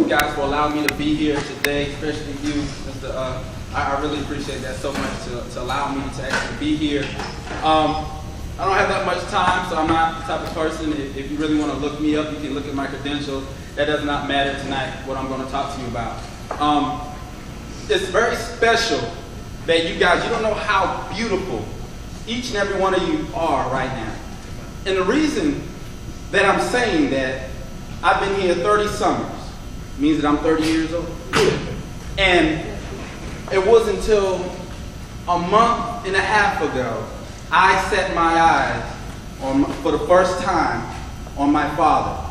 you guys for allowing me to be here today, especially you, Mr. I really appreciate that so much to allow me to actually be here. I don't have that much time, so I'm not the type of person, if you really want to look me up, you can look at my credentials. That does not matter tonight, what I'm going to talk to you about. It's very special that you guys, you don't know how beautiful each and every one of you are right now. And the reason that I'm saying that, I've been here 30 summers, means that I'm 30 years old. And it wasn't until a month and a half ago, I set my eyes on, for the first time, on my father,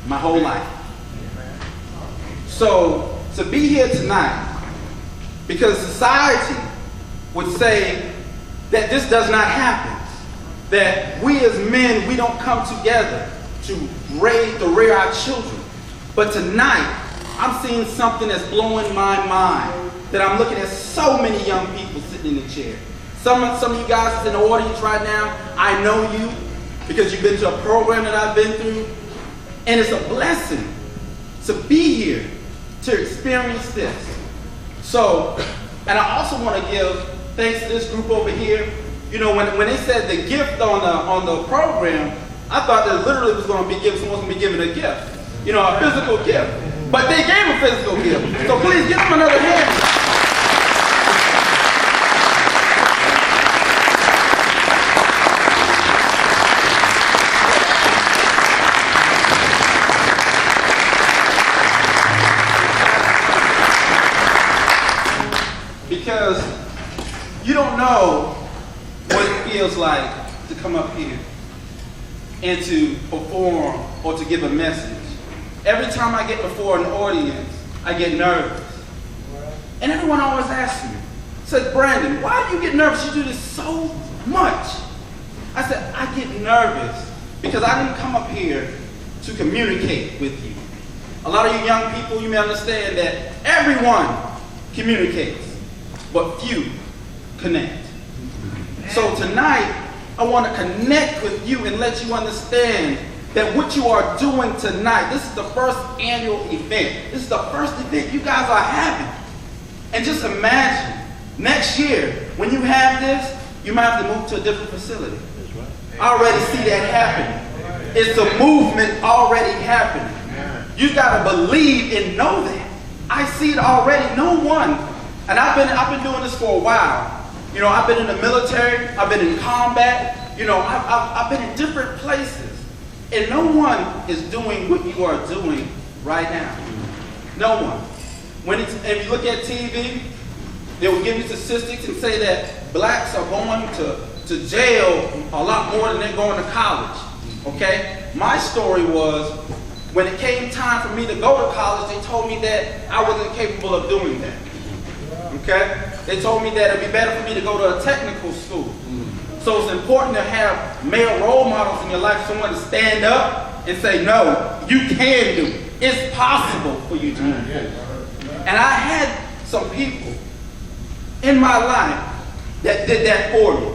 my whole life. So, to be here tonight, because society would say that this does not happen, that we as men, we don't come together to rear our children. But tonight, I'm seeing something that's blowing my mind, that I'm looking at so many young people sitting in the chair. Some of you guys that's in the audience right now, I know you because you've been to a program that I've been through. And it's a blessing to be here, to experience this. So, and I also want to give thanks to this group over here. You know, when they said the gift on the program, I thought that literally was going to be given, someone's going to be given a gift. You know, a physical gift. But they gave a physical gift. So please give them another hand. Because you don't know what it feels like to come up here and to perform or to give a message. Every time I get before an audience, I get nervous. And everyone always asks me, said, Brandon, why do you get nervous? You do this so much. I said, I get nervous because I didn't come up here to communicate with you. A lot of you young people, you may understand that everyone communicates, but few connect. So tonight, I want to connect with you and let you understand that what you are doing tonight, this is the first annual event. This is the first event you guys are having. And just imagine, next year, when you have this, you might have to move to a different facility. I already see that happening. It's a movement already happening. You got to believe and know that. I see it already. No one, and I've been doing this for a while. You know, I've been in the military, I've been in combat, you know, I've been in different places. And no one is doing what you are doing right now. No one. If you look at TV, they will give you statistics and say that blacks are going to jail a lot more than they're going to college. Okay? My story was, when it came time for me to go to college, they told me that I wasn't capable of doing that. Okay? They told me that it'd be better for me to go to a technical school. So it's important to have male role models in your life, someone to stand up and say, no, you can do it. It's possible for you to do it. And I had some people in my life that did that for me.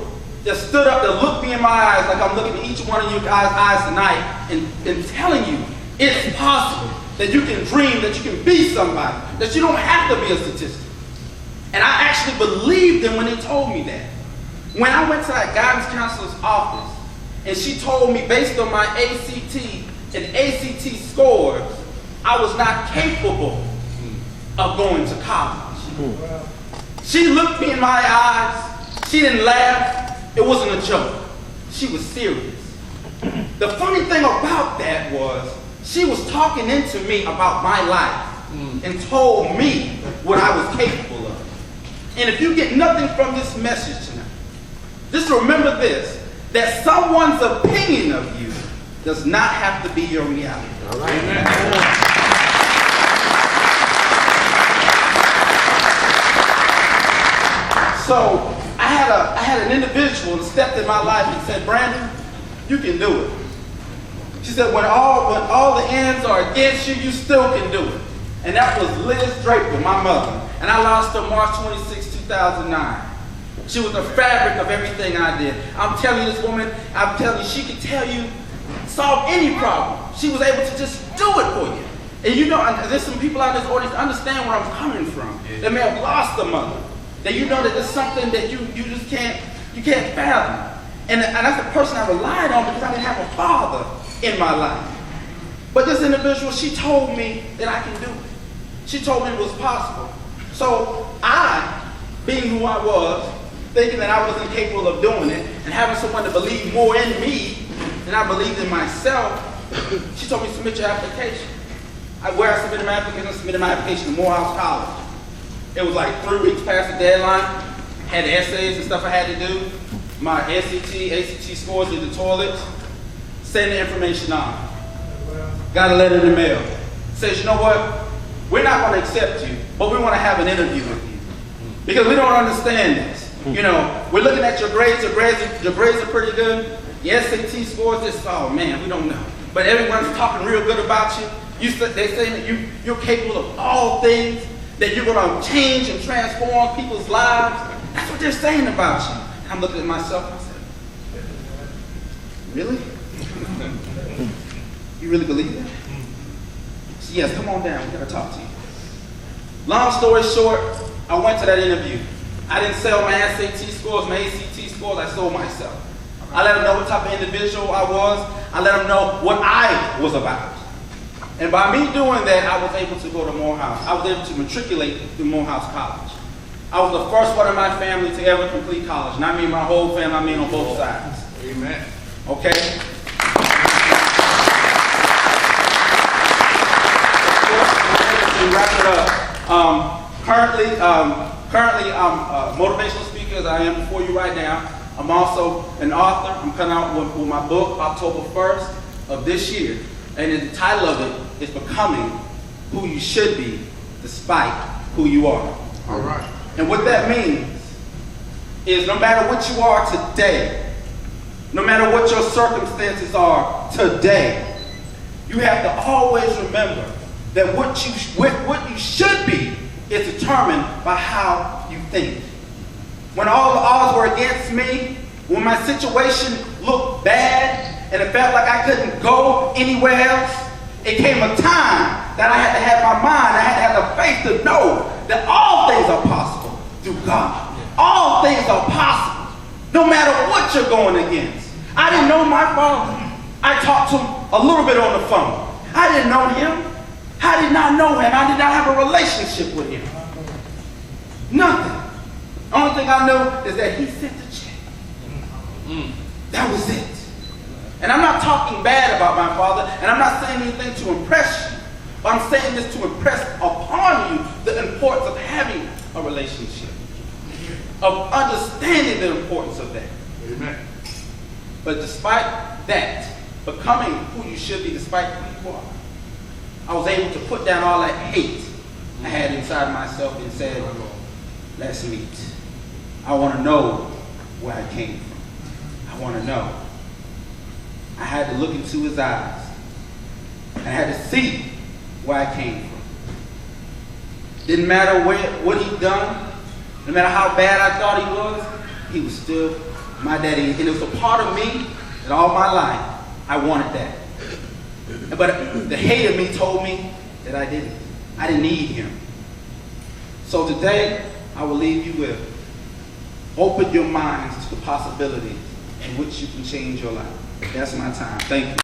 that stood up, that looked me in my eyes like I'm looking at each one of you guys' eyes tonight and telling you it's possible that you can dream, that you can be somebody, that you don't have to be a statistic. And I actually believed them when they told me that. When I went to that guidance counselor's office and she told me based on my ACT and ACT scores, I was not capable of going to college. She looked me in my eyes. She didn't laugh. It wasn't a joke. She was serious. The funny thing about that was she was talking into me about my life and told me what I was capable of. And if you get nothing from this message tonight, just remember this, that someone's opinion of you does not have to be your reality. All right. Amen. So I had an individual that stepped in my life and said, Brandon, you can do it. She said, when all the ends are against you, you still can do it. And that was Liz Draper, my mother. And I lost her March 26, 2009. She was the fabric of everything I did. I'm telling you, this woman, I'm telling you, she could tell you, solve any problem. She was able to just do it for you. And you know, there's some people out in this audience understand where I'm coming from. They may have lost a mother. That you know that there's something that you just can't fathom. And that's the person I relied on because I didn't have a father in my life. But this individual, she told me that I can do it. She told me it was possible. So I, being who I was, thinking that I wasn't capable of doing it, and having someone to believe more in me than I believed in myself, she told me to submit your application. Where I submitted my application to Morehouse College. It was like 3 weeks past the deadline. Had essays and stuff I had to do. My SAT, ACT scores in the toilets. Send the information on. Got a letter in the mail. Says, you know what? We're not going to accept you, but we want to have an interview with you. Because we don't understand this. You know, we're looking at your grades. Your grades are pretty good. Your SAT scores, this, oh man, we don't know. But everyone's talking real good about you. They say that you're capable of all things, that you're going to change and transform people's lives. That's what they're saying about you. And I'm looking at myself and I said, really? You really believe that? So yes, come on down. We got to talk to you. Long story short, I went to that interview. I didn't sell my SAT scores, my ACT scores. I sold myself. I let them know what type of individual I was. I let them know what I was about. And by me doing that, I was able to go to Morehouse. I was able to matriculate through Morehouse College. I was the first one in my family to ever complete college. And I mean my whole family, I mean on both sides. Amen. Okay? To wrap it up, currently I'm a motivational speaker, as I am before you right now. I'm also an author. I'm coming out with my book October 1st of this year. And the title of it is Becoming Who You Should Be Despite Who You Are. All right. And what that means is no matter what you are today, no matter what your circumstances are today, you have to always remember that what you should be is determined by how you think. When all the odds were against me, when my situation looked bad, and it felt like I couldn't go anywhere else, it came a time that I had to have my mind, I had to have the faith to know that all things are possible through God. All things are possible, no matter what you're going against. I didn't know my father. I talked to him a little bit on the phone. I didn't know him. I did not know him. I did not have a relationship with him. Nothing. The only thing I knew is that he sent the check. That was it. And I'm not talking bad about my father, and I'm not saying anything to impress you, but I'm saying this to impress upon you the importance of having a relationship, of understanding the importance of that. Amen. But despite that, becoming who you should be despite who you are, I was able to put down all that hate I had inside myself and said, let's meet. I want to know where I came from. I want to know. I had to look into his eyes. I had to see where I came from. Didn't matter what he'd done, no matter how bad I thought he was still My daddy, and it was a part of me that all my life I wanted that. But the hate of me told me that I didn't. I didn't need him. So today, I will leave you with, open your minds to the possibilities in which you can change your life. That's my time. Thank you.